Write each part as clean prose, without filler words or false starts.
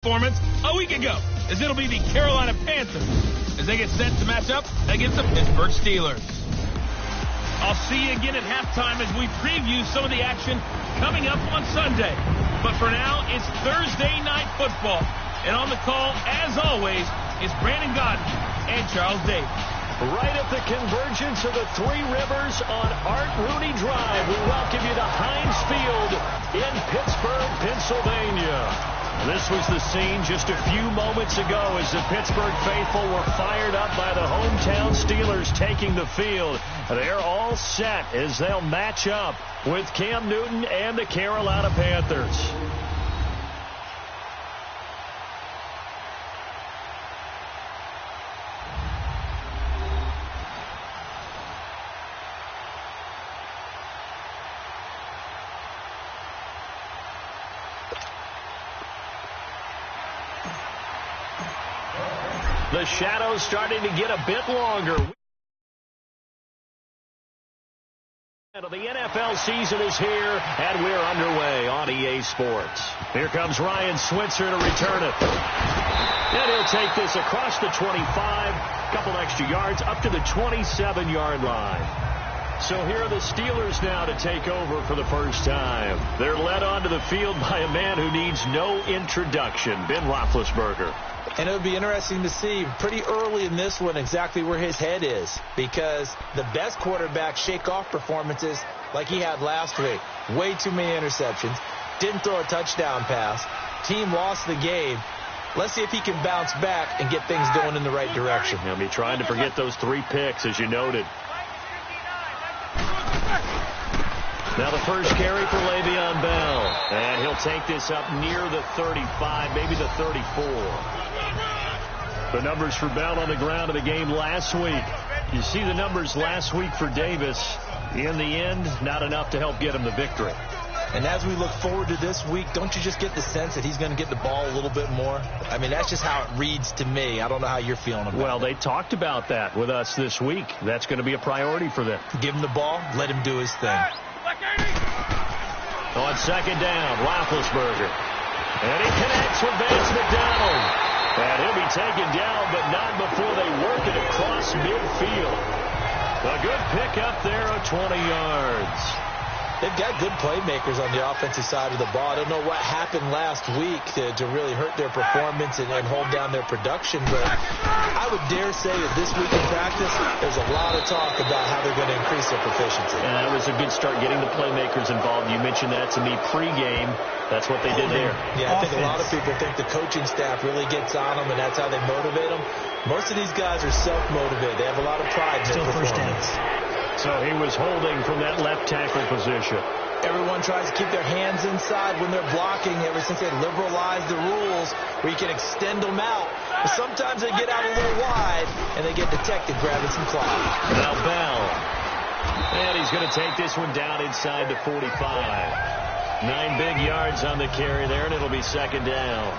performance a week ago, as it'll be the Carolina Panthers as they get set to match up against the Pittsburgh Steelers. I'll see you again at halftime as we preview some of the action coming up on Sunday. But for now, it's Thursday Night Football. And on the call, as always, is Brandon Godden and Charles Davis. Right at the convergence of the Three Rivers on Art Rooney Drive, we welcome you to Heinz Field in Pittsburgh, Pennsylvania. This was the scene just a few moments ago as the Pittsburgh faithful were fired up by the hometown Steelers taking the field. They're all set as they'll match up with Cam Newton and the Carolina Panthers. The shadows starting to get a bit longer. The NFL season is here, and we're underway on EA Sports. Here comes Ryan Switzer to return it. And he'll take this across the 25, a couple extra yards, up to the 27-yard line. So here are the Steelers now to take over for the first time. They're led onto the field by a man who needs no introduction, Ben Roethlisberger. And it would be interesting to see pretty early in this one exactly where his head is, because the best quarterback shake-off performances like he had last week, way too many interceptions, didn't throw a touchdown pass, team lost the game. Let's see if he can bounce back and get things going in the right direction. He'll be trying to forget those 3 picks, as you noted. Now the first carry for Le'Veon Bell, and he'll take this up near the 35, maybe the 34. The numbers for Bell on the ground of the game last week. You see the numbers last week for Davis. In the end, not enough to help get him the victory. And as we look forward to this week, don't you just get the sense that he's going to get the ball a little bit more? I mean, that's just how it reads to me. I don't know how you're feeling about it. Well, they talked about that with us this week. That's going to be a priority for them. Give him the ball, let him do his thing. On second down, Roethlisberger. And he connects with Vance McDonald. And he'll be taken down, but not before they work it across midfield. A good pickup there of 20 yards. They've got good playmakers on the offensive side of the ball. I don't know what happened last week to really hurt their performance and hold down their production, but I would dare say that this week in practice, there's a lot of talk about how they're going to increase their proficiency. And that was a good start getting the playmakers involved. You mentioned that to me pregame. That's what they did there. Yeah, I think a lot of people think the coaching staff really gets on them, and that's how they motivate them. Most of these guys are self-motivated. They have a lot of pride in their performance. So he was holding from that left tackle position. Everyone tries to keep their hands inside when they're blocking ever since they liberalized the rules where you can extend them out. But sometimes they get out a little wide, and they get detected grabbing some clock. Now Bell. And he's going to take this one down inside the 45. 9 big yards on the carry there, and it'll be second down.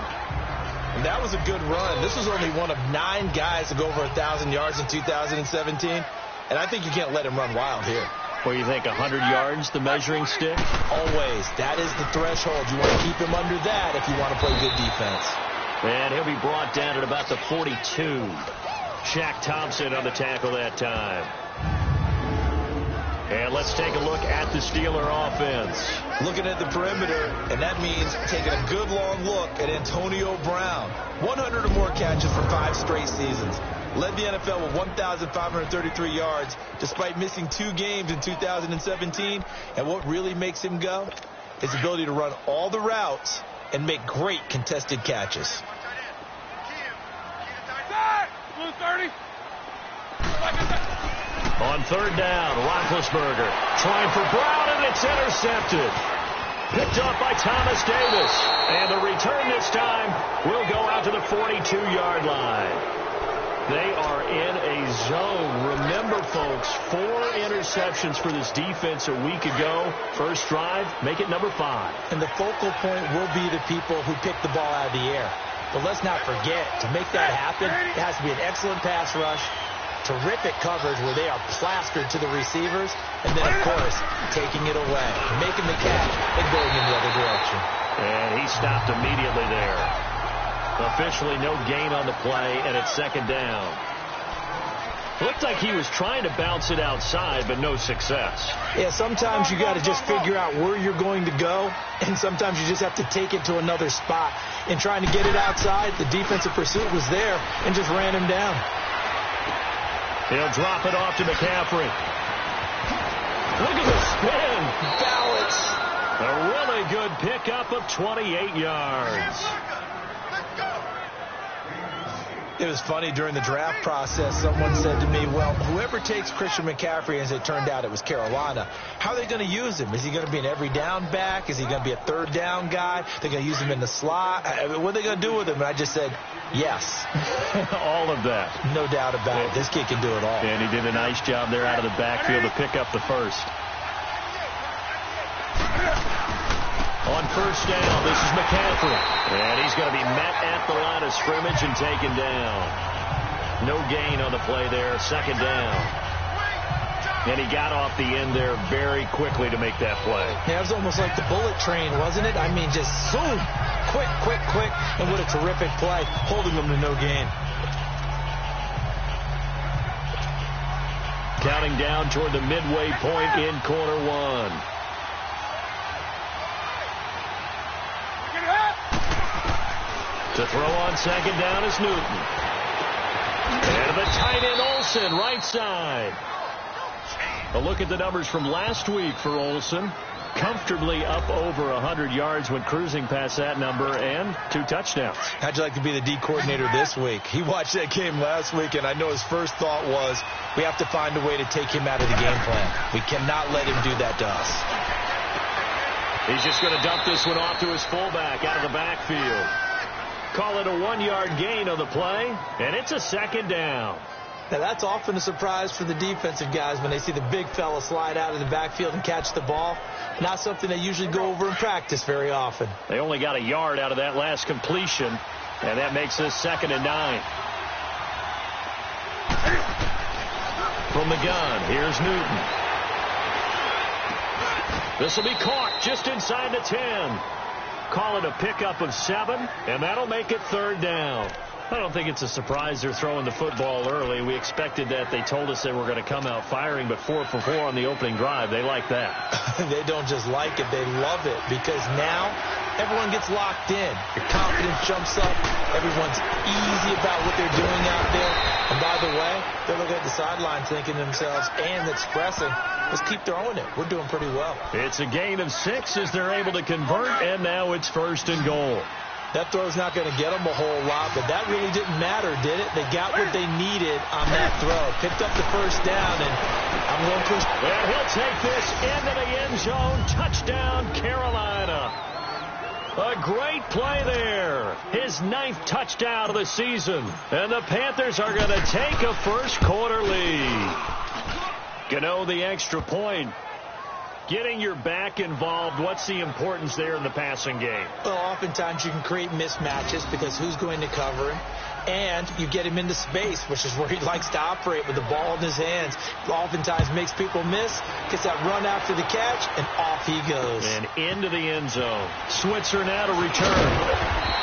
And that was a good run. This was only one of 9 guys to go over 1,000 yards in 2017. And I think you can't let him run wild here. Well, you think 100 yards, the measuring stick? Always. That is the threshold. You want to keep him under that if you want to play good defense. And he'll be brought down at about the 42. Shaq Thompson on the tackle that time. And let's take a look at the Steeler offense. Looking at the perimeter, and that means taking a good long look at Antonio Brown. 100 or more catches for 5 straight seasons. Led the NFL with 1,533 yards despite missing 2 games in 2017. And what really makes him go? His ability to run all the routes and make great contested catches. On third down, Roethlisberger trying for Brown, and it's intercepted. Picked off by Thomas Davis. And the return this time will go out to the 42-yard line. They are in a zone. Remember, folks, 4 interceptions for this defense a week ago. First drive, make it number 5. And the focal point will be the people who pick the ball out of the air. But let's not forget, to make that happen, it has to be an excellent pass rush, terrific coverage where they are plastered to the receivers, and then, of course, taking it away, making the catch, and going in the other direction. And he stopped immediately there. officially no gain on the play, and it's second down. Looked like he was trying to bounce it outside, but no success. Yeah, sometimes you got to just figure out where you're going to go, and sometimes you just have to take it to another spot. In trying to get it outside, the defensive pursuit was there and just ran him down. He'll drop it off to McCaffrey. Look at the spin. Balance. A really good pickup of 28 yards. It was funny during the draft process. Someone said to me, well, whoever takes Christian McCaffrey, as it turned out it was Carolina, how are they going to use him? Is he going to be an every down back? Is he going to be a third down guy? They're going to use him in the slot? What are they going to do with him? And I just said, yes. All of that. No doubt about it. This kid can do it all. And he did a nice job there out of the backfield to pick up the first. On first down, this is McCaffrey. And he's going to be met at the line of scrimmage and taken down. No gain on the play there, second down. And he got off the end there very quickly to make that play. Yeah, it was almost like the bullet train, wasn't it? I mean, just zoom, quick, quick, quick. And what a terrific play, holding them to no gain. Counting down toward the midway point in quarter one. To throw on second down is Newton. And the tight end Olsen, right side. A look at the numbers from last week for Olsen. Comfortably up over 100 yards when cruising past that number, and 2 touchdowns. How'd you like to be the D coordinator this week? He watched that game last week, and I know his first thought was, we have to find a way to take him out of the game plan. We cannot let him do that to us. He's just going to dump this one off to his fullback out of the backfield. Call it a 1-yard gain on the play, and it's a second down. Now, that's often a surprise for the defensive guys when they see the big fella slide out of the backfield and catch the ball. Not something they usually go over in practice very often. They only got a yard out of that last completion, and that makes this 2nd and 9. From the gun, here's Newton. This will be caught just inside the 10. Call it a pickup of 7, and that'll make it 3rd down. I don't think it's a surprise they're throwing the football early. We expected that. They told us they were going to come out firing, but 4 for 4 on the opening drive. They like that. They don't just like it. They love it, because now everyone gets locked in. Your confidence jumps up. Everyone's easy about what they're doing out there. And by the way, they're looking at the sideline thinking to themselves and expressing, let's keep throwing it. We're doing pretty well. It's a gain of 6 as they're able to convert, and now it's 1st and goal. That throw's not going to get them a whole lot, but that really didn't matter, did it? They got what they needed on that throw. Picked up the first down, and I'm going to push. Well, he'll take this into the end zone. Touchdown, Carolina. A great play there. His 9th touchdown of the season. And the Panthers are going to take a first-quarter lead. Gano, the extra point. Getting your back involved, what's the importance there in the passing game? Well, oftentimes you can create mismatches because who's going to cover him? And you get him into space, which is where he likes to operate with the ball in his hands. Oftentimes makes people miss, gets that run after the catch, and off he goes. And into the end zone. Switzer now to return.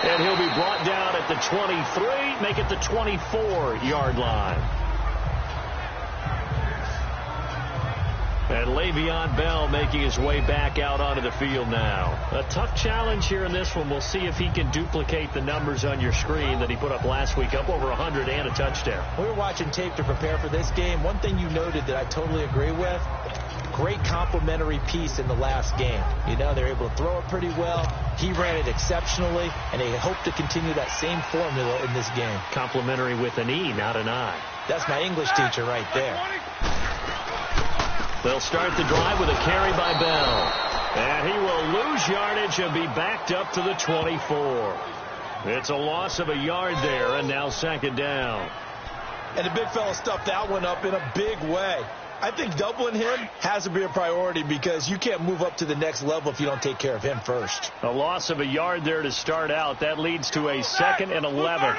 And he'll be brought down at the 23, make it the 24-yard line. And Le'Veon Bell making his way back out onto the field now. A tough challenge here in this one. We'll see if he can duplicate the numbers on your screen that he put up last week, up over 100 and a touchdown. We were watching tape to prepare for this game. One thing you noted that I totally agree with, great complimentary piece in the last game. You know, they're able to throw it pretty well. He ran it exceptionally, and they hope to continue that same formula in this game. Complimentary with an E, not an I. That's my English teacher right there. They'll start the drive with a carry by Bell. And he will lose yardage and be backed up to the 24. It's a loss of a yard there, and now 2nd down. And the big fella stuffed that one up in a big way. I think doubling him has to be a priority because you can't move up to the next level if you don't take care of him first. A loss of a yard there to start out. That leads to a 2nd and 11.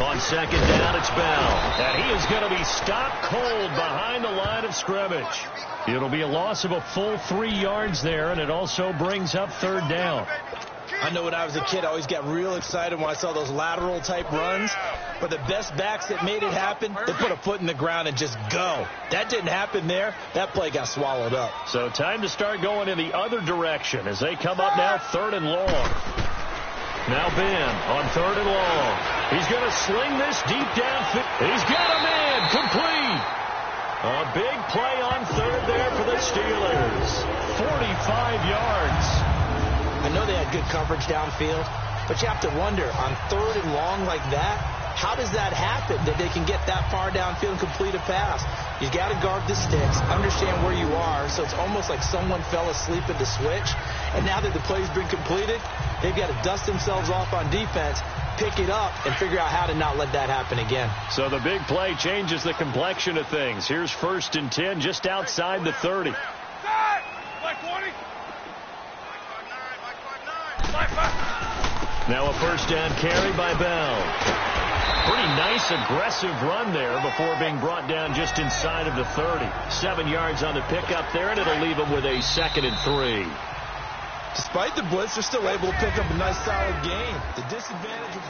On second down, it's Bell. And he is going to be stopped cold behind the line of scrimmage. It'll be a loss of a full 3 yards there, and it also brings up third down. I know when I was a kid, I always got real excited when I saw those lateral-type runs. But the best backs that made it happen, they put a foot in the ground and just go. That didn't happen there. That play got swallowed up. So time to start going in the other direction as they come up now 3rd and long. Now Ben on 3rd and long. He's going to sling this deep downfield. He's got a man complete. A big play on 3rd there for the Steelers. 45 yards. I know they had good coverage downfield, but you have to wonder, on 3rd and long like that, how does that happen, that they can get that far downfield and complete a pass? You got to guard the sticks, understand where you are, so it's almost like someone fell asleep at the switch, and now that the play's been completed, they've got to dust themselves off on defense, pick it up, and figure out how to not let that happen again. So the big play changes the complexion of things. Here's 1st and 10 just outside the 30. Now a 1st down carry by Bell. Pretty nice, aggressive run there before being brought down just inside of the 30. 7 yards on the pickup there, and it'll leave them with a 2nd and 3. Despite the blitz, they're still able to pick up a nice, solid gain. The disadvantage is...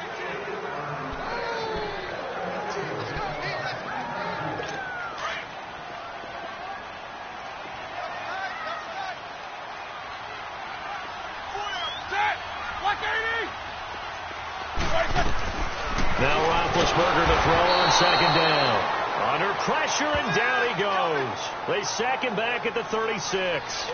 Now Roethlisberger to throw on 2nd down. Under pressure, and down he goes. They sack him back at the 36.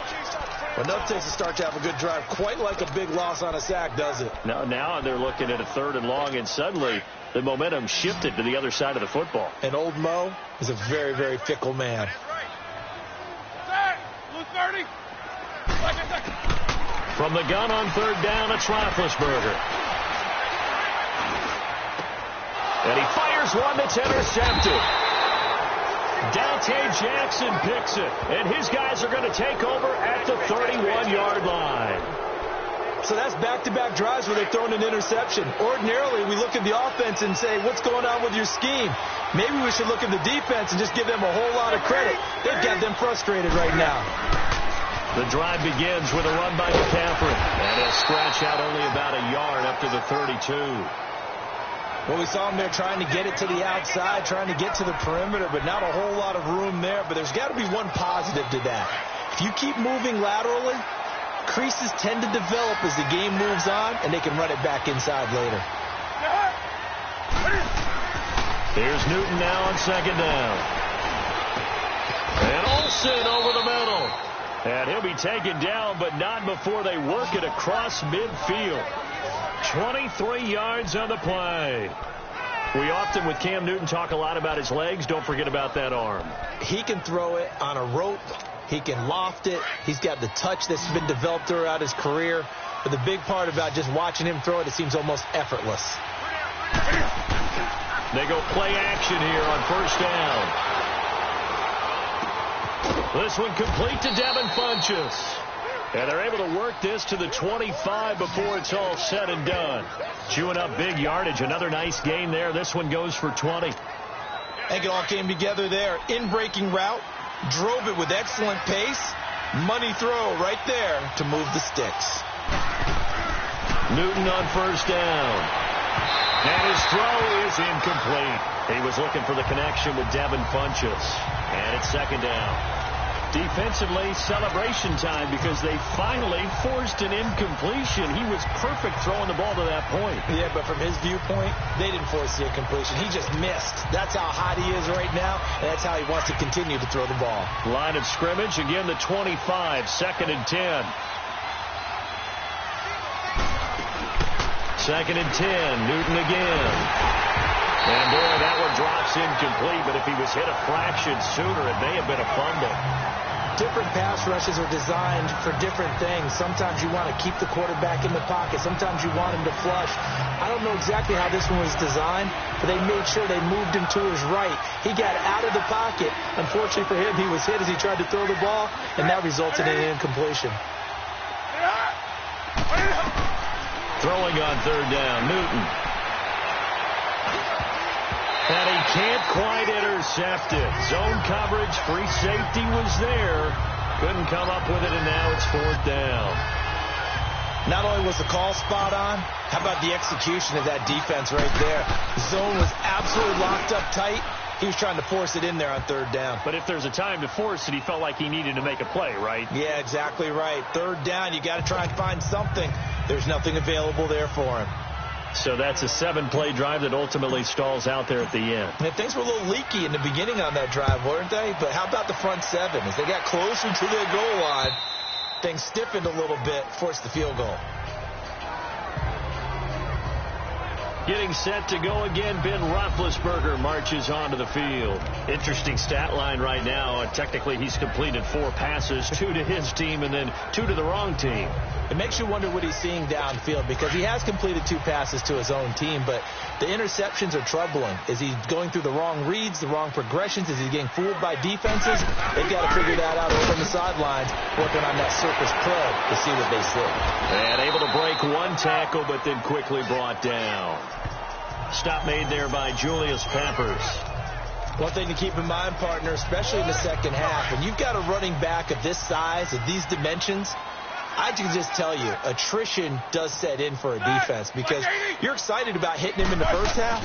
Enough takes to start to have a good drive. Quite like a big loss on a sack, does it? Now they're looking at a 3rd and long, and suddenly the momentum shifted to the other side of the football. And old Mo is a very, very fickle man. From the gun on 3rd down, it's Roethlisberger. And he fires one that's intercepted. Dante Jackson picks it. And his guys are going to take over at the 31-yard line. So that's back-to-back drives where they've thrown an interception. Ordinarily, we look at the offense and say, what's going on with your scheme? Maybe we should look at the defense and just give them a whole lot of credit. They've got them frustrated right now. The drive begins with a run by McCaffrey. And he'll scratch out only about a yard up to the 32. Well, we saw him there trying to get it to the outside, trying to get to the perimeter, but not a whole lot of room there. But there's got to be one positive to that. If you keep moving laterally, creases tend to develop as the game moves on, and they can run it back inside later. Here's Newton now on 2nd down. And Olsen over the middle. And he'll be taken down, but not before they work it across midfield. 23 yards on the play. We often, with Cam Newton, talk a lot about his legs. Don't forget about that arm. He can throw it on a rope. He can loft it. He's got the touch that's been developed throughout his career. But the big part about just watching him throw it, it seems almost effortless. They go play action here on 1st down. This one complete to Devin Funchess. And they're able to work this to the 25 before it's all said and done. Chewing up big yardage. Another nice gain there. This one goes for 20. I think it all came together there. In-breaking route. Drove it with excellent pace. Money throw right there to move the sticks. Newton on 1st down. And his throw is incomplete. He was looking for the connection with Devin Funchess. And it's 2nd down. Defensively, celebration time because they finally forced an incompletion. He was perfect throwing the ball to that point. Yeah, but from his viewpoint, they didn't force the incompletion. He just missed. That's how hot he is right now, and that's how he wants to continue to throw the ball. Line of scrimmage, again the 25, 2nd and 10. 2nd and 10, Newton again. And boy, that one drops incomplete, but if he was hit a fraction sooner, it may have been a fumble. Different pass rushes are designed for different things. Sometimes you want to keep the quarterback in the pocket. Sometimes you want him to flush. I don't know exactly how this one was designed, but they made sure they moved him to his right. He got out of the pocket. Unfortunately for him, he was hit as he tried to throw the ball, and that resulted in an incompletion. Throwing on 3rd down, Newton. And he can't quite intercept it. Zone coverage, free safety was there. Couldn't come up with it, and now it's 4th down. Not only was the call spot on, how about the execution of that defense right there? The zone was absolutely locked up tight. He was trying to force it in there on 3rd down. But if there's a time to force it, he felt like he needed to make a play, right? Yeah, exactly right. 3rd down, you got to try and find something. There's nothing available there for him. So that's a 7-play drive that ultimately stalls out there at the end. And things were a little leaky in the beginning on that drive, weren't they? But how about the front 7? As they got closer to their goal line, things stiffened a little bit, forced the field goal. Getting set to go again, Ben Roethlisberger marches onto the field. Interesting stat line right now. Technically, he's completed 4 passes, 2 to his team and then 2 to the wrong team. It makes you wonder what he's seeing downfield because he has completed 2 passes to his own team, but the interceptions are troubling. Is he going through the wrong reads, the wrong progressions? Is he getting fooled by defenses? They've got to figure that out over on the sidelines, working on that Circus Pro to see what they see. And able to break 1 tackle, but then quickly brought down. Stop made there by Julius Peppers. One thing to keep in mind, partner, especially in the second half, when you've got a running back of this size, of these dimensions, I can just tell you, attrition does set in for a defense because you're excited about hitting him in the first half.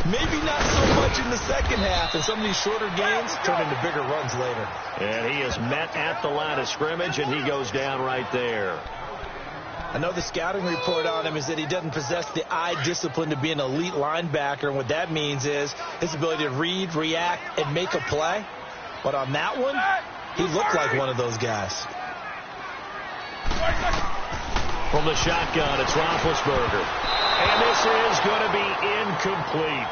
Maybe not so much in the second half, and some of these shorter games turn into bigger runs later. And he is met at the line of scrimmage, and he goes down right there. I know the scouting report on him is that he doesn't possess the eye discipline to be an elite linebacker, and what that means is his ability to read, react, and make a play. But on that one, he looked like one of those guys. From the shotgun, it's Roethlisberger. And this is going to be incomplete.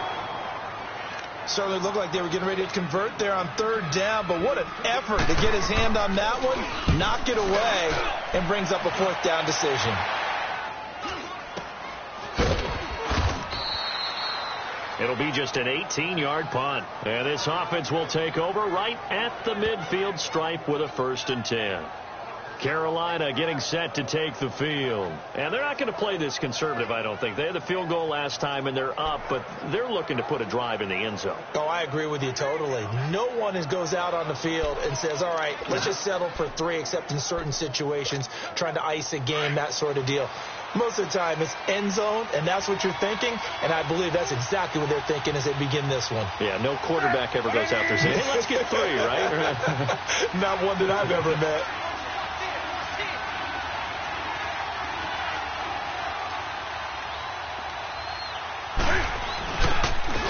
Certainly looked like they were getting ready to convert there on 3rd down, but what an effort to get his hand on that one, knock it away, and brings up a 4th down decision. It'll be just an 18-yard punt. And this offense will take over right at the midfield stripe with a 1st and 10. Carolina getting set to take the field. And they're not going to play this conservative, I don't think. They had the field goal last time, and they're up, but they're looking to put a drive in the end zone. Oh, I agree with you totally. No one goes out on the field and says, all right, let's just settle for 3, except in certain situations, trying to ice a game, that sort of deal. Most of the time, it's end zone, and that's what you're thinking, and I believe that's exactly what they're thinking as they begin this one. Yeah, no quarterback ever goes out there saying, hey, let's get 3, right? Not one that I've ever met.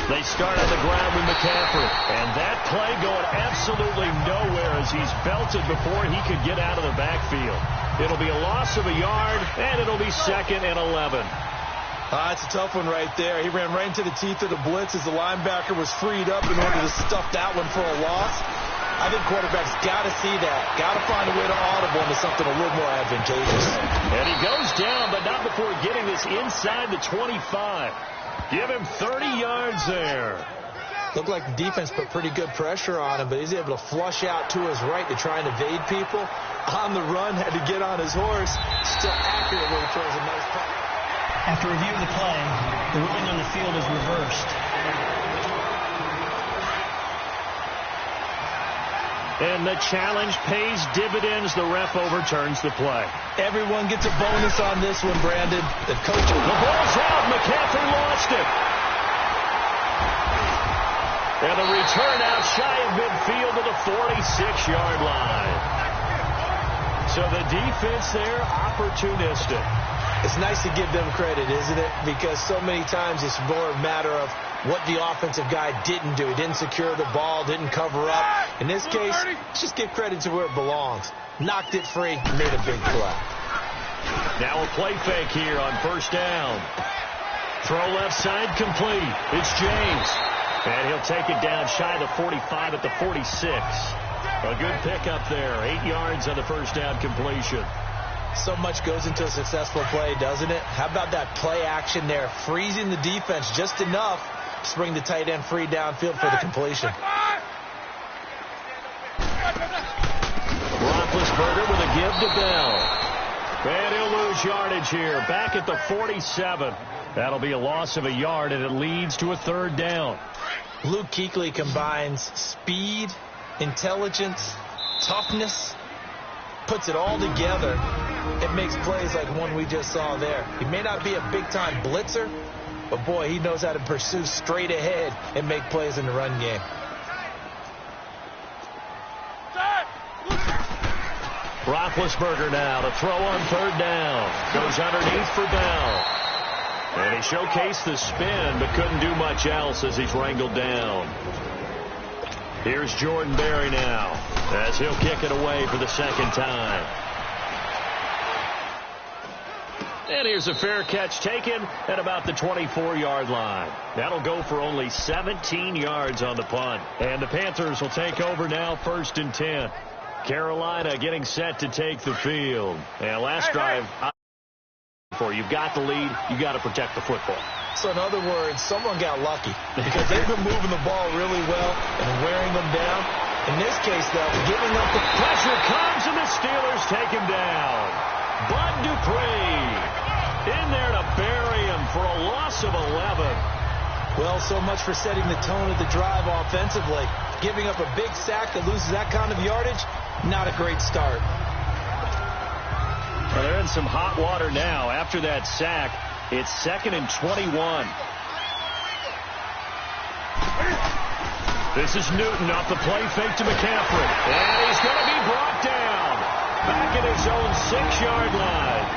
They start on the ground with McCaffrey. And that play going absolutely nowhere as he's belted before he could get out of the backfield. It'll be a loss of a yard, and it'll be 2nd and 11. That's a tough one right there. He ran right into the teeth of the blitz as the linebacker was freed up in order to stuff that one for a loss. I think quarterbacks got to see that. Got to find a way to audible into something a little more advantageous. And he goes down, but not before getting this inside the 25. Give him 30 yards there. Looked like the defense put pretty good pressure on him, but he's able to flush out to his right to try and evade people. On the run, had to get on his horse. Still accurate when he throws a nice punt. After review of the play, the ruling on the field is reversed. And the challenge pays dividends. The ref overturns the play. Everyone gets a bonus on this one, Brandon. The coach. The ball's out. McCaffrey lost it. And the return out shy of midfield to the 46-yard line. So the defense there, opportunistic. It's nice to give them credit, isn't it? Because so many times it's more a matter of what the offensive guy didn't do. He didn't secure the ball, didn't cover up. In this case, just give credit to where it belongs. Knocked it free, made a big play. Now a play fake here on 1st down. Throw left side complete. It's James. And he'll take it down shy of the 45 at the 46. A good pickup there. 8 yards on the 1st down completion. So much goes into a successful play, doesn't it? How about that play action there? Freezing the defense just enough to bring the tight end free downfield for the completion. Roethlisberger with a give to Bell. And he'll lose yardage here. Back at the 47. That'll be a loss of a yard, and it leads to a 3rd down. Luke Kuechly combines speed, intelligence, toughness, puts it all together. It makes plays like one we just saw there. He may not be a big-time blitzer, but boy, he knows how to pursue straight ahead and make plays in the run game. Roethlisberger now to throw on third down. Goes underneath for Bell. And he showcased the spin, but couldn't do much else as he's wrangled down. Here's Jordan Berry now, as he'll kick it away for the second time. And here's a fair catch taken at about the 24-yard line. That'll go for only 17 yards on the punt. And the Panthers will take over now, 1st and 10. Carolina getting set to take the field. And last drive, you've got the lead, you've got to protect the football. So in other words, someone got lucky because they've been moving the ball really well and wearing them down. In this case, though, giving up the pressure comes and the Steelers take him down. Bud Dupree in there to bury him for a loss of 11. Well, so much for setting the tone of the drive offensively. Giving up a big sack that loses that kind of yardage, not a great start. Well, they're in some hot water now. After that sack, it's 2nd and 21. This is Newton off the play fake to McCaffrey. And he's going to be brought down. Back at his own 6-yard line.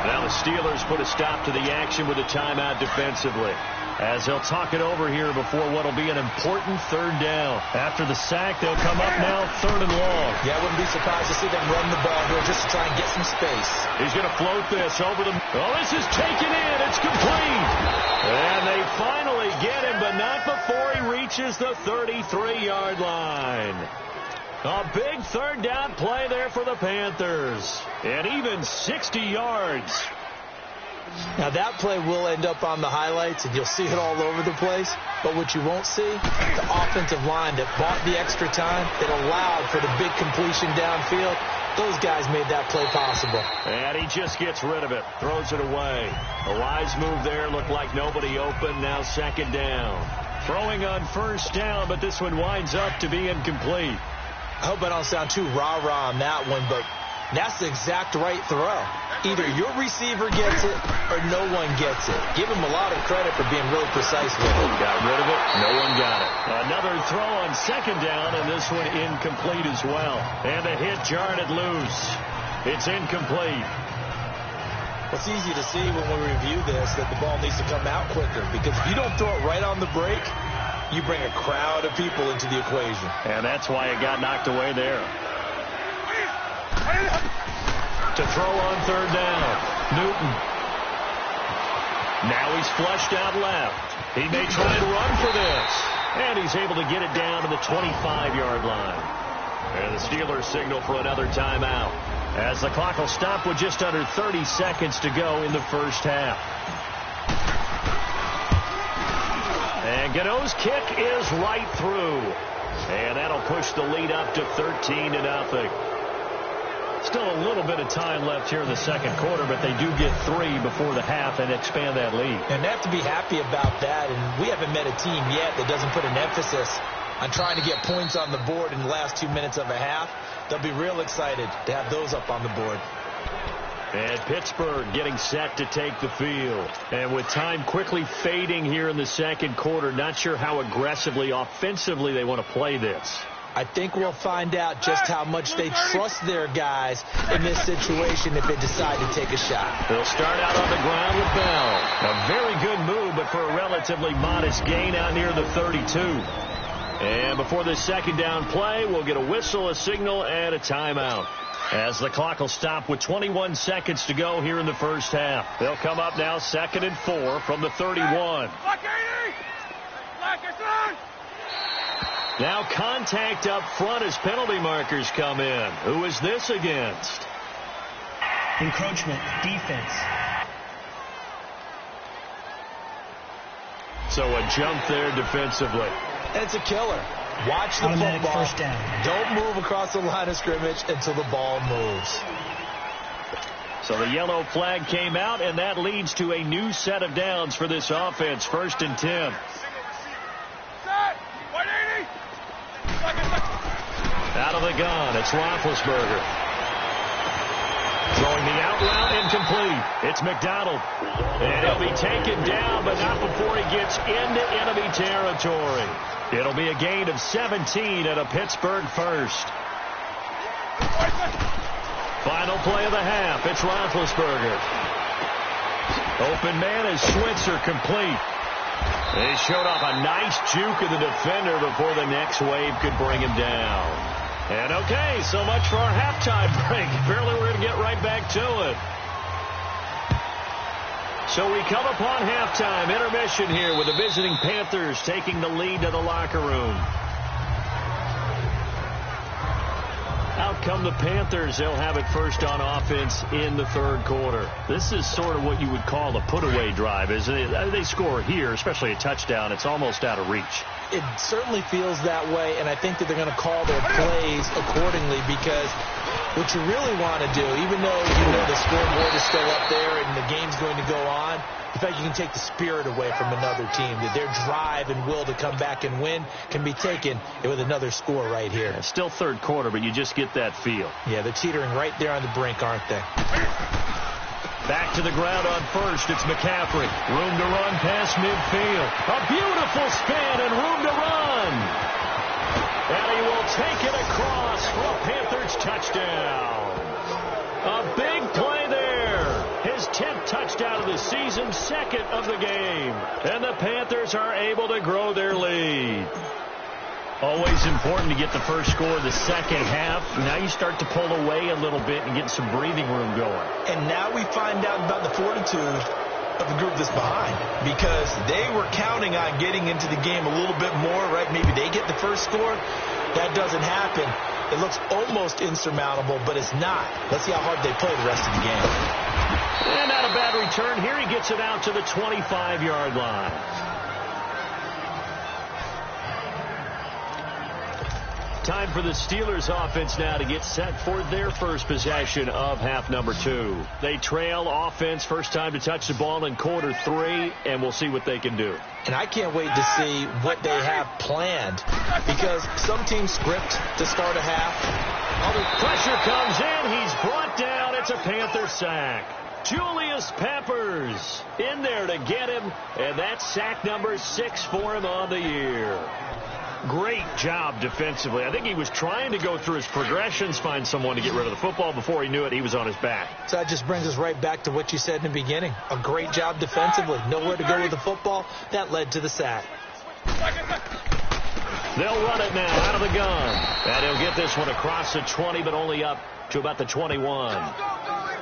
Now the Steelers put a stop to the action with a timeout defensively, as they'll talk it over here before what will be an important 3rd down. After the sack, they'll come up now 3rd and long. Yeah, I wouldn't be surprised to see them run the ball here just to try and get some space. He's going to float this over the... Oh, this is taken in. It's complete. And they finally get him, but not before he reaches the 33-yard line. A big 3rd down play there for the Panthers. And even 60 yards. Now that play will end up on the highlights, and you'll see it all over the place. But what you won't see, the offensive line that bought the extra time, that allowed for the big completion downfield, those guys made that play possible. And he just gets rid of it, throws it away. A wise move there, looked like nobody open, now 2nd down. Throwing on 1st down, but this one winds up to be incomplete. I hope I don't sound too rah-rah on that one, but that's the exact right throw. Either your receiver gets it or no one gets it. Give him a lot of credit for being really precise with it. Got rid of it. No one got it. Another throw on 2nd down, and this one incomplete as well. And a hit jarred it loose. It's incomplete. It's easy to see when we review this that the ball needs to come out quicker, because if you don't throw it right on the break, you bring a crowd of people into the equation. And that's why it got knocked away there. To throw on 3rd down, Newton. Now he's flushed out left. He may try and run for this. And he's able to get it down to the 25-yard line. And the Steelers signal for another timeout, as the clock will stop with just under 30 seconds to go in the 1st half. And Gano's kick is right through. And that'll push the lead up to 13-0. Still a little bit of time left here in the 2nd quarter, but they do get 3 before the half and expand that lead. And they have to be happy about that. And we haven't met a team yet that doesn't put an emphasis on trying to get points on the board in the last 2 minutes of a half. They'll be real excited to have those up on the board. And Pittsburgh getting set to take the field. And with time quickly fading here in the 2nd quarter, not sure how aggressively, offensively they want to play this. I think we'll find out just how much they trust their guys in this situation if they decide to take a shot. They'll start out on the ground with Bell. A very good move, but for a relatively modest gain out near the 32. And before this 2nd down play, we'll get a whistle, a signal, and a timeout, as the clock will stop with 21 seconds to go here in the 1st half. They'll come up now 2nd and 4 from the 31. Now contact up front as penalty markers come in. Who is this against? Encroachment, defense. So a jump there defensively. It's a killer. Watch the Automatic football. 1st down. Don't move across the line of scrimmage until the ball moves. So the yellow flag came out, and that leads to a new set of downs for this offense. 1st and 10. Out of the gun, it's Roethlisberger. Throwing the out route, incomplete. It's McDonald. And he'll be taken down, but not before he gets into enemy territory. It'll be a gain of 17 and a Pittsburgh first. Final play of the half. It's Roethlisberger. Open man is Switzer, complete. He showed off a nice juke of the defender before the next wave could bring him down. And okay, so much for our halftime break. Apparently we're going to get right back to it. So we come upon halftime, intermission here with the visiting Panthers taking the lead to the locker room. Out come the Panthers. They'll have it first on offense in the third quarter. This is sort of what you would call a put-away drive, isn't it? They score here, especially a touchdown. It's almost out of reach. It certainly feels that way, and I think that they're going to call their plays accordingly, because what you really want to do, even though you know the scoreboard is still up there and the game's going to go on, the fact you can take the spirit away from another team, that their drive and will to come back and win can be taken with another score right here. Yeah, still third quarter, but you just get that feel. Yeah, they're teetering right there on the brink, aren't they? Back to the ground on first. It's McCaffrey. Room to run past midfield. A beautiful spin and room to run. And he will take it across for a Panthers touchdown. A big play there. His 10th touchdown of the season, second of the game. And the Panthers are able to grow their lead. Always important to get the first score of the second half. Now you start to pull away a little bit and get some breathing room going. And now we find out about the fortitude of the group that's behind, because they were counting on getting into the game a little bit more, right? Maybe they get the first score. That doesn't happen. It looks almost insurmountable, but it's not. Let's see how hard they play the rest of the game. And not a bad return. Here he gets it out to the 25-yard line. Time for the Steelers offense now to get set for their first possession of half number 2. They trail offense, first time to touch the ball in quarter 3, and we'll see what they can do. And I can't wait to see what they have planned, because some teams script to start a half. All the pressure comes in. He's brought down. It's a Panther sack. Julius Peppers in there to get him, and that's sack number 6 for him on the year. Great job defensively. I think he was trying to go through his progressions, find someone to get rid of the football. Before he knew it, he was on his back. So that just brings us right back to what you said in the beginning. A great job defensively. Nowhere to go with the football. That led to the sack. They'll run it now out of the gun. And he'll get this one across the 20, but only up to about the 21.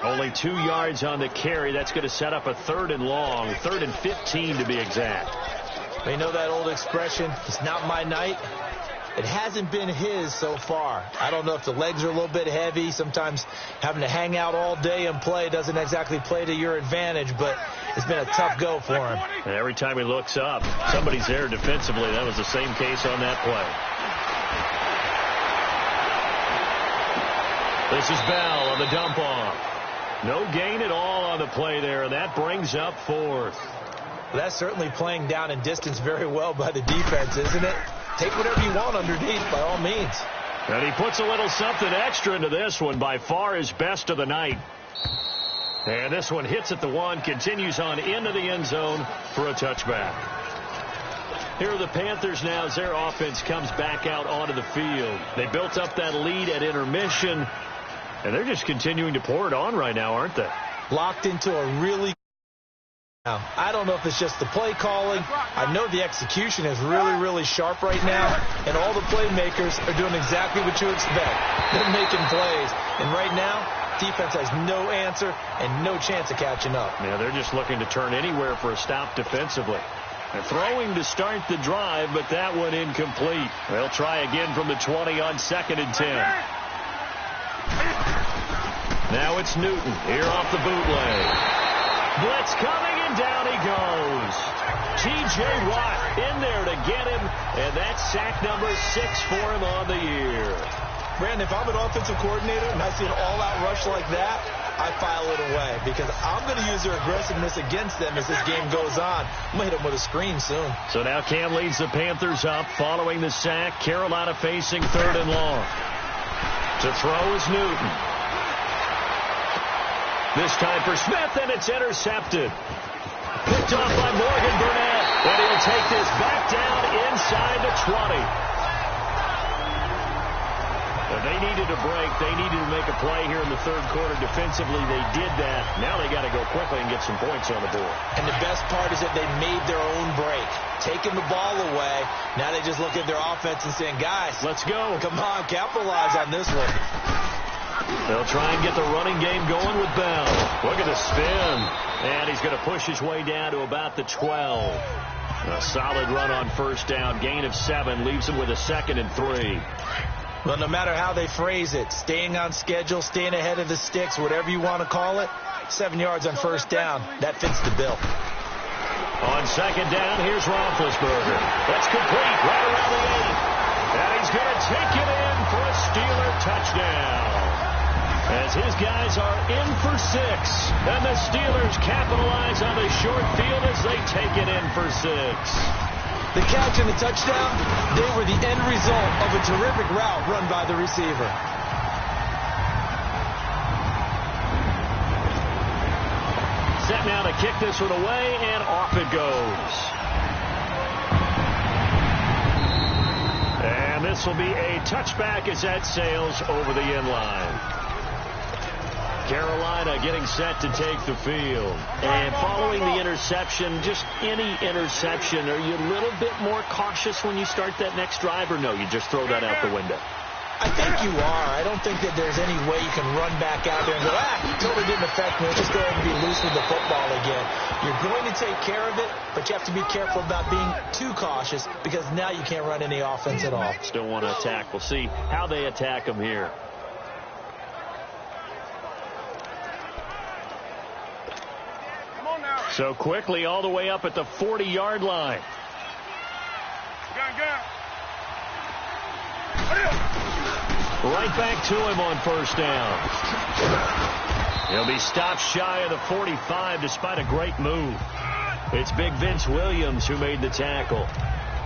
Only 2 yards on the carry. That's going to set up a 3rd and long, 3rd and 15 to be exact. You know that old expression, it's not my night. It hasn't been his so far. I don't know if the legs are a little bit heavy. Sometimes having to hang out all day and play doesn't exactly play to your advantage, but it's been a tough go for him. And every time he looks up, somebody's there defensively. That was the same case on that play. This is Bell on the dump off. No gain at all on the play there, and that brings up 4th. Well, that's certainly playing down in distance very well by the defense, isn't it? Take whatever you want underneath, by all means. And he puts a little something extra into this one, by far his best of the night. And this one hits at the 1, continues on into the end zone for a touchback. Here are the Panthers now as their offense comes back out onto the field. They built up that lead at intermission, and they're just continuing to pour it on right now, aren't they? Locked into a really now, I don't know if it's just the play calling. I know the execution is really, really sharp right now, and all the playmakers are doing exactly what you expect. They're making plays, and right now, defense has no answer and no chance of catching up. Yeah, they're just looking to turn anywhere for a stop defensively. They're throwing to start the drive, but that one incomplete. They'll try again from the 20 on 2nd and 10. Now it's Newton here off the bootleg. Blitz coming, and down he goes. T.J. Watt in there to get him, and that's sack number 6 for him on the year. Brandon, if I'm an offensive coordinator and I see an all-out rush like that, I file it away, because I'm going to use their aggressiveness against them as this game goes on. I'm going to hit them with a screen soon. So now Cam leads the Panthers up following the sack. Carolina facing 3rd and long. To throw is Newton. This time for Smith, and it's intercepted. Picked off by Morgan Burnett. And he'll take this back down inside the 20. They needed a break. They needed to make a play here in the third quarter. Defensively, they did that. Now they got to go quickly and get some points on the board. And the best part is that they made their own break. Taking the ball away. Now they just look at their offense and saying, guys, let's go. Come on, capitalize on this one. They'll try and get the running game going with Bell. Look at the spin. And he's going to push his way down to about the 12. A solid run on first down. Gain of 7. Leaves him with a 2nd and 3. Well, no matter how they phrase it, staying on schedule, staying ahead of the sticks, whatever you want to call it, 7 yards on first down, that fits the bill. On second down, here's Roethlisberger. That's complete right around the 8. And he's going to take it in for a Steeler touchdown. As his guys are in for 6. And the Steelers capitalize on the short field as they take it in for 6. The catch and the touchdown, they were the end result of a terrific route run by the receiver. Set now to kick this one away, and off it goes. And this will be a touchback as that sails over the end line. Carolina getting set to take the field. And following the interception, just any interception, are you a little bit more cautious when you start that next drive, or no, you just throw that out the window? I think you are. I don't think that there's any way you can run back out there and go, totally didn't affect me. Let's just go ahead and be loose with the football again. You're going to take care of it, but you have to be careful about being too cautious because now you can't run any offense at all. Still want to attack. We'll see how they attack them here. So quickly all the way up at the 40-yard line. Right back to him on first down. He'll be stopped shy of the 45 despite a great move. It's Big Vince Williams who made the tackle.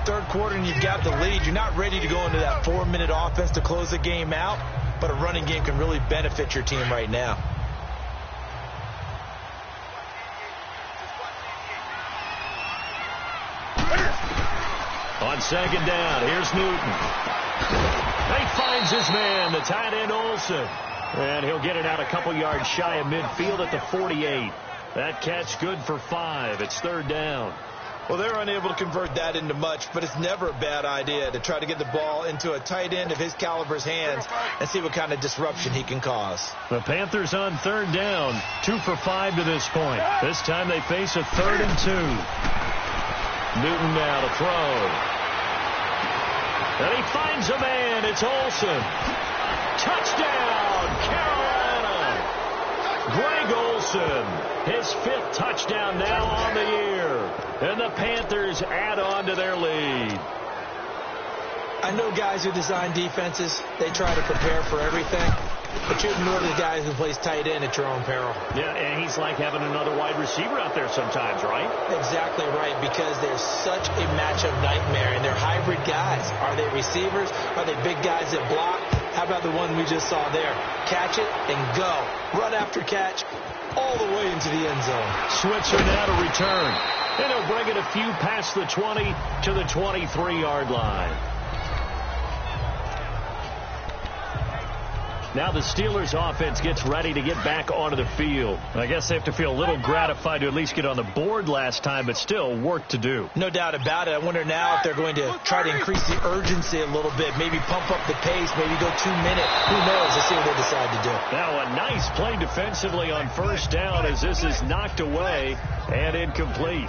Third quarter and you've got the lead. You're not ready to go into that 4-minute offense to close the game out, but a running game can really benefit your team right now. On second down, here's Newton. He finds his man, the tight end Olsen. And he'll get it out a couple yards shy of midfield at the 48. That catch good for 5. It's third down. Well, they're unable to convert that into much, but it's never a bad idea to try to get the ball into a tight end of his caliber's hands and see what kind of disruption he can cause. The Panthers on third down, 2 for 5 to this point. This time they face a 3rd and 2. Newton now to throw. And he finds a man. It's Olsen. Touchdown, Carolina. Greg Olsen, his 5th touchdown now on the year. And the Panthers add on to their lead. I know guys who design defenses, they try to prepare for everything. But you ignore the guy who plays tight end at your own peril. Yeah, and he's like having another wide receiver out there sometimes, right? Exactly right, because they're such a matchup nightmare, and they're hybrid guys. Are they receivers? Are they big guys that block? How about the one we just saw there? Catch it and go. Run after catch all the way into the end zone. Switzer now to return. And he'll bring it a few past the 20 to the 23-yard line. Now the Steelers offense gets ready to get back onto the field. I guess they have to feel a little gratified to at least get on the board last time, but still work to do. No doubt about it. I wonder now if they're going to try to increase the urgency a little bit, maybe pump up the pace, maybe go 2 minute. Who knows? Let's see what they decide to do. Now a nice play defensively on first down as this is knocked away and incomplete.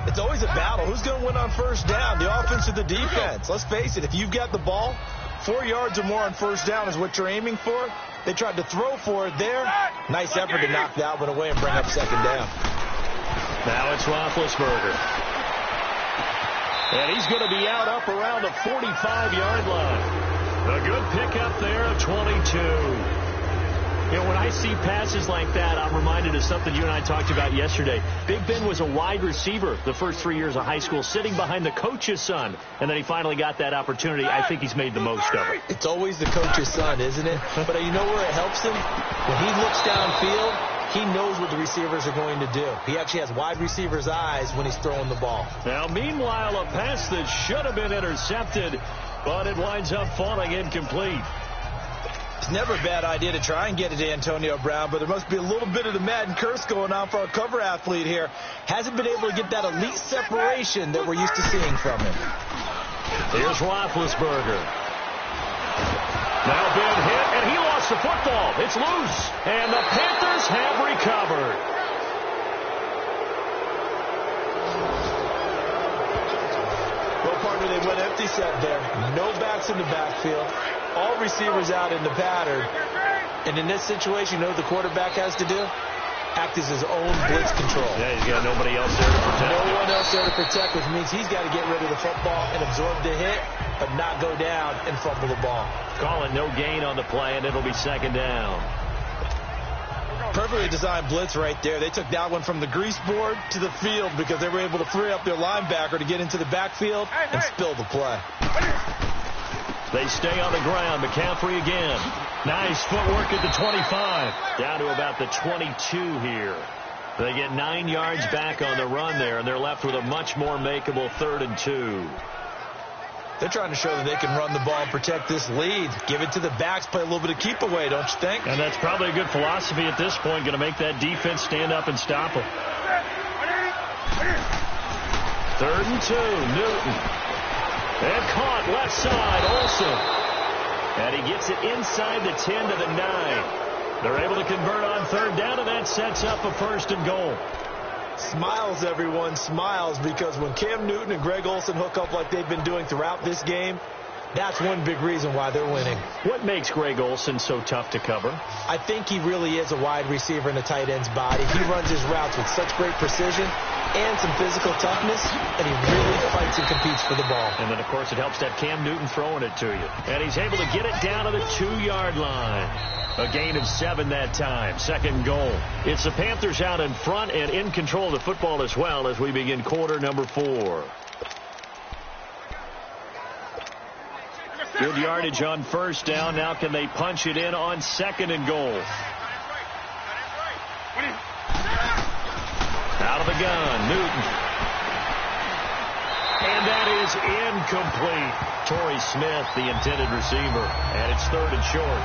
It's always a battle. Who's going to win on first down, the offense or the defense? Let's face it, if you've got the ball, 4 yards or more on first down is what you're aiming for. They tried to throw for it there. Nice effort to knock that one away and bring up second down. Now it's Roethlisberger. And he's going to be out up around the 45-yard line. A good pickup there of 22. You know, when I see passes like that, I'm reminded of something you and I talked about yesterday. Big Ben was a wide receiver the first 3 years of high school, sitting behind the coach's son, and then he finally got that opportunity. I think he's made the most of it. It's always the coach's son, isn't it? But you know where it helps him? When he looks downfield, he knows what the receivers are going to do. He actually has wide receivers' eyes when he's throwing the ball. Now, meanwhile, a pass that should have been intercepted, but it winds up falling incomplete. It's never a bad idea to try and get it to Antonio Brown, but there must be a little bit of the Madden curse going on for our cover athlete here. Hasn't been able to get that elite separation that we're used to seeing from him. Here's Roethlisberger. Now been hit, and he lost the football. It's loose, and the Panthers have recovered. Well, partner, they went empty set there. No backs in the backfield. All receivers out in the pattern. And in this situation, you know what the quarterback has to do? Act as his own blitz control. Yeah, he's got nobody else there to protect. No one else there to protect, which means he's got to get rid of the football and absorb the hit, but not go down and fumble the ball. Calling no gain on the play, and it'll be second down. Perfectly designed blitz right there. They took that one from the grease board to the field because they were able to free up their linebacker to get into the backfield and spill the play. They stay on the ground. McCaffrey again. Nice footwork at the 25. Down to about the 22 here. They get 9 yards back on the run there, and they're left with a much more makeable 3rd and 2. They're trying to show that they can run the ball and protect this lead. Give it to the backs, play a little bit of keep away, don't you think? And that's probably a good philosophy at this point, going to make that defense stand up and stop them. 3rd and 2, Newton. And caught left side, Olsen. And he gets it inside the 10 to the 9. They're able to convert on 3rd down, and that sets up a 1st and goal. Smiles, everyone, smiles, because when Cam Newton and Greg Olsen hook up like they've been doing throughout this game, that's one big reason why they're winning. What makes Greg Olsen so tough to cover? I think he really is a wide receiver in a tight end's body. He runs his routes with such great precision and some physical toughness, and he really fights and competes for the ball. And then, of course, it helps to have Cam Newton throwing it to you. And he's able to get it down to the 2-yard line. A gain of 7 that time. 2nd goal. It's the Panthers out in front and in control of the football as well as we begin quarter number 4. Good yardage on 1st down. Now can they punch it in on 2nd and goal? Out of the gun, Newton. And that is incomplete. Torrey Smith, the intended receiver. And it's 3rd and short.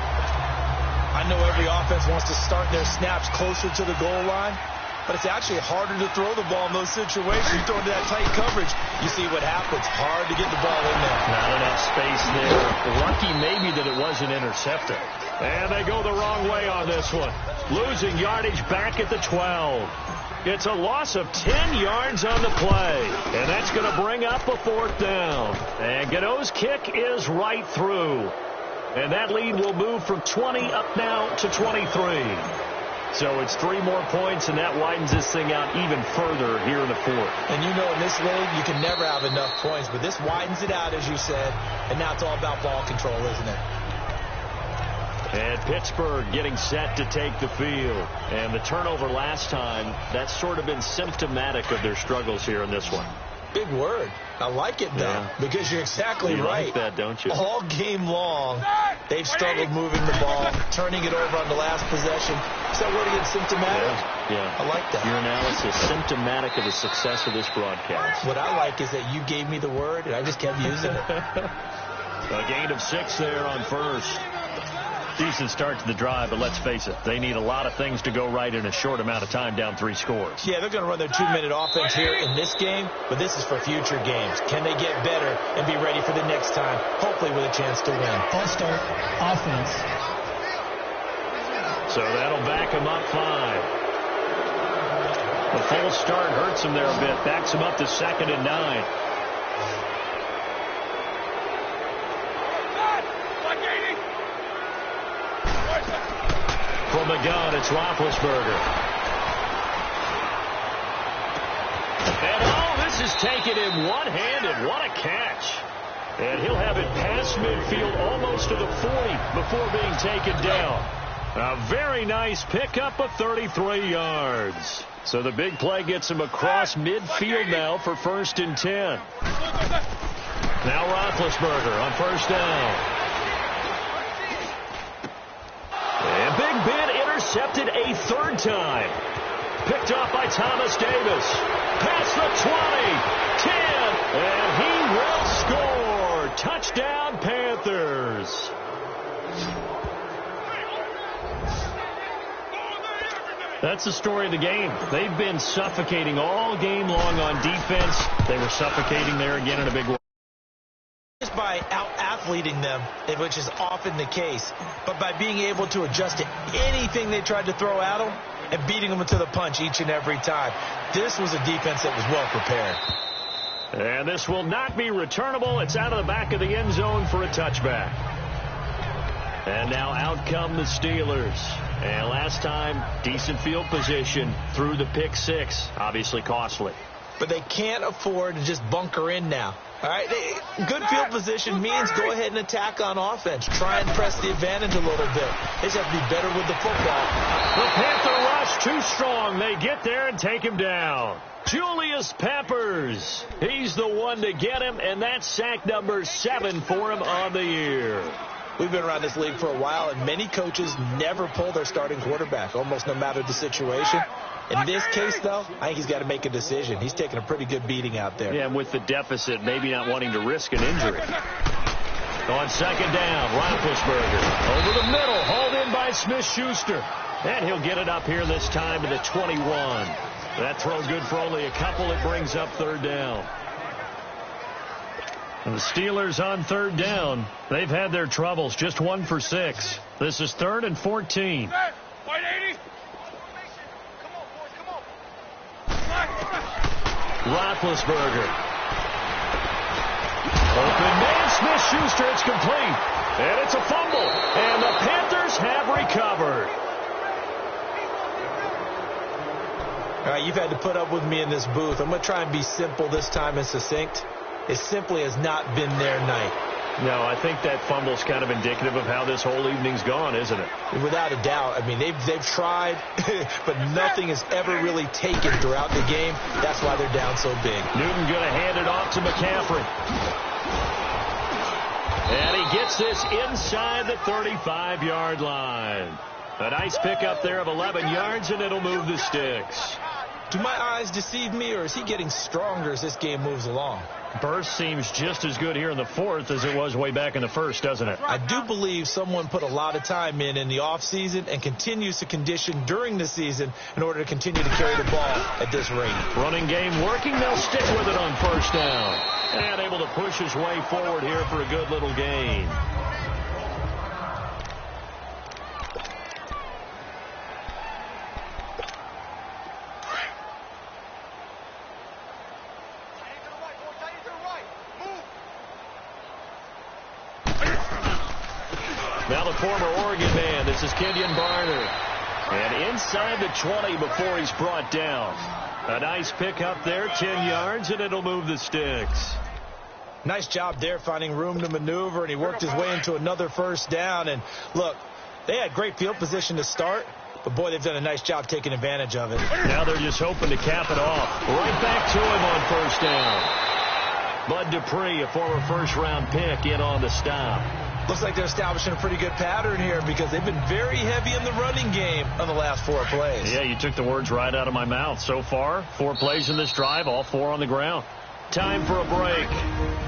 I know every offense wants to start their snaps closer to the goal line, but it's actually harder to throw the ball in those situations. You throw into that tight coverage, you see what happens. Hard to get the ball in there. Not enough space there. Lucky maybe that it wasn't intercepted. And they go the wrong way on this one. Losing yardage back at the 12. It's a loss of 10 yards on the play. And that's going to bring up a 4th down. And Gano's kick is right through. And that lead will move from 20 up now to 23. So it's 3 more points, and that widens this thing out even further here in the 4th. And you know in this league, you can never have enough points, but this widens it out, as you said, and now it's all about ball control, isn't it? And Pittsburgh getting set to take the field. And the turnover last time, that's sort of been symptomatic of their struggles here in this one. Big word. I like it, though, because you're exactly right. You like that, don't you? All game long, they've struggled moving the ball, turning it over on the last possession. Is that word again, symptomatic? Yeah. I like that. Your analysis, symptomatic of the success of this broadcast. What I like is that you gave me the word, and I just kept using it. A gain of 6 there on 1st. Decent start to the drive, but let's face it, they need a lot of things to go right in a short amount of time, down 3 scores. Yeah, they're going to run their 2-minute offense here in this game, but this is for future games. Can they get better and be ready for the next time, hopefully with a chance to win? All-start offense. So that'll back them up 5. The full start hurts them there a bit, backs them up to 2nd and 9. From the gun, it's Roethlisberger. And this is taken in one-handed. What a catch. And he'll have it past midfield almost to the 40 before being taken down. A very nice pickup of 33 yards. So the big play gets him across midfield now for 1st and 10. Now Roethlisberger on 1st down. And Big Ben intercepted a 3rd time. Picked off by Thomas Davis. Past the 20, 10, and he will score. Touchdown, Panthers. That's the story of the game. They've been suffocating all game long on defense. They were suffocating there again in a big way. Just by out-athleting them, which is often the case, but by being able to adjust to anything they tried to throw at them and beating them to the punch each and every time. This was a defense that was well prepared. And this will not be returnable. It's out of the back of the end zone for a touchback. And now out come the Steelers. And last time, decent field position through the pick 6. Obviously costly. But they can't afford to just bunker in now. All right, good field position means go ahead and attack on offense. Try and press the advantage a little bit. They just have to be better with the football. The Panther rush too strong. They get there and take him down. Julius Peppers. He's the one to get him, and that's sack number 7 for him on the year. We've been around this league for a while, and many coaches never pull their starting quarterback, almost no matter the situation. In this case, though, I think he's got to make a decision. He's taking a pretty good beating out there. Yeah, and with the deficit, maybe not wanting to risk an injury. On 2nd down, Roethlisberger over the middle, hauled in by Smith-Schuster. And he'll get it up here this time to the 21. That throw good for only a couple. It brings up 3rd down. And the Steelers on 3rd down. They've had their troubles. Just 1 for 6. This is 3rd and 14. Roethlisberger. Open man, Smith-Schuster. It's complete. And it's a fumble. And the Panthers have recovered. All right, you've had to put up with me in this booth. I'm going to try and be simple this time and succinct. It simply has not been their night. No, I think that fumble's kind of indicative of how this whole evening's gone, isn't it? Without a doubt. I mean, they've tried, but nothing is ever really taken throughout the game. That's why they're down so big. Newton going to hand it off to McCaffrey. And he gets this inside the 35-yard line. A nice pickup there of 11 yards, and it'll move the sticks. Do my eyes deceive me, or is he getting stronger as this game moves along? Burst seems just as good here in the 4th as it was way back in the 1st, doesn't it? I do believe someone put a lot of time in the offseason and continues to condition during the season in order to continue to carry the ball at this rate. Running game working. They'll stick with it on 1st down. And able to push his way forward here for a good little gain. Now the former Oregon man, this is Kenyon Barner. And inside the 20 before he's brought down. A nice pickup there, 10 yards, and it'll move the sticks. Nice job there finding room to maneuver, and he worked his way into another 1st down. And look, they had great field position to start, but boy, they've done a nice job taking advantage of it. Now they're just hoping to cap it off. Right back to him on 1st down. Bud Dupree, a former 1st-round pick, in on the stop. Looks like they're establishing a pretty good pattern here because they've been very heavy in the running game on the last 4 plays. Yeah, you took the words right out of my mouth. So far, 4 plays in this drive, all 4 on the ground. Time for a break.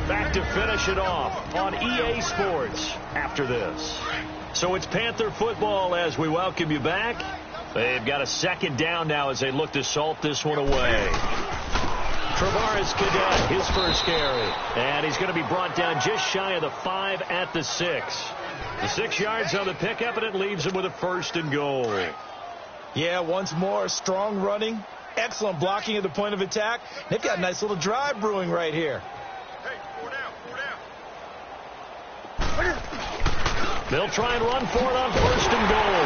Back to finish it off on EA Sports after this. So it's Panther football as we welcome you back. They've got a 2nd down now as they look to salt this one away. Travaris Cadet, his first carry. And he's going to be brought down just shy of the 5 at the 6. The 6 yards on the pickup, and it leaves him with a 1st and goal. Yeah, once more, strong running. Excellent blocking at the point of attack. They've got a nice little drive brewing right here. Hey, 4 down. They'll try and run for it on 1st and goal.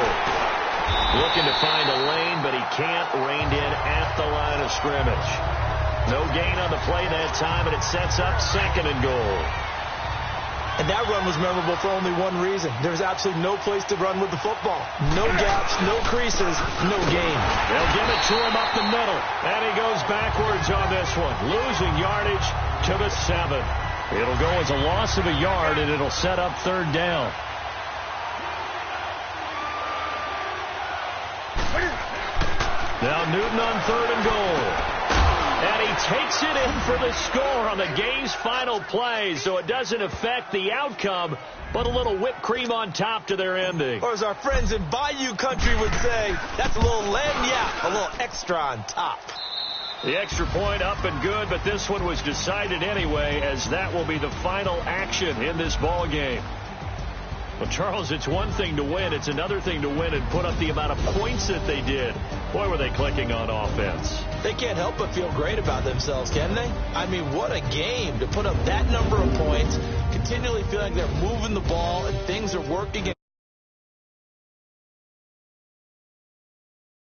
Looking to find a lane, but he can't rein in at the line of scrimmage. No gain on the play that time, and it sets up 2nd and goal. And that run was memorable for only one reason. There was absolutely no place to run with the football. No gaps, no creases, no gain. They'll give it to him up the middle. And he goes backwards on this one, losing yardage to the 7. It'll go as a loss of a yard, and it'll set up third down. Now Newton on third and goal. And he takes it in for the score on the game's final play, so it doesn't affect the outcome, but a little whipped cream on top to their ending. Or as our friends in Bayou Country would say, that's a little lagniappe, a little extra on top. The extra point up and good, but this one was decided anyway, as that will be the final action in this ball game. Well, Charles, it's one thing to win. It's another thing to win and put up the amount of points that they did. Boy, were they clicking on offense. They can't help but feel great about themselves, can they? I mean, what a game to put up that number of points, continually feeling like they're moving the ball and things are working.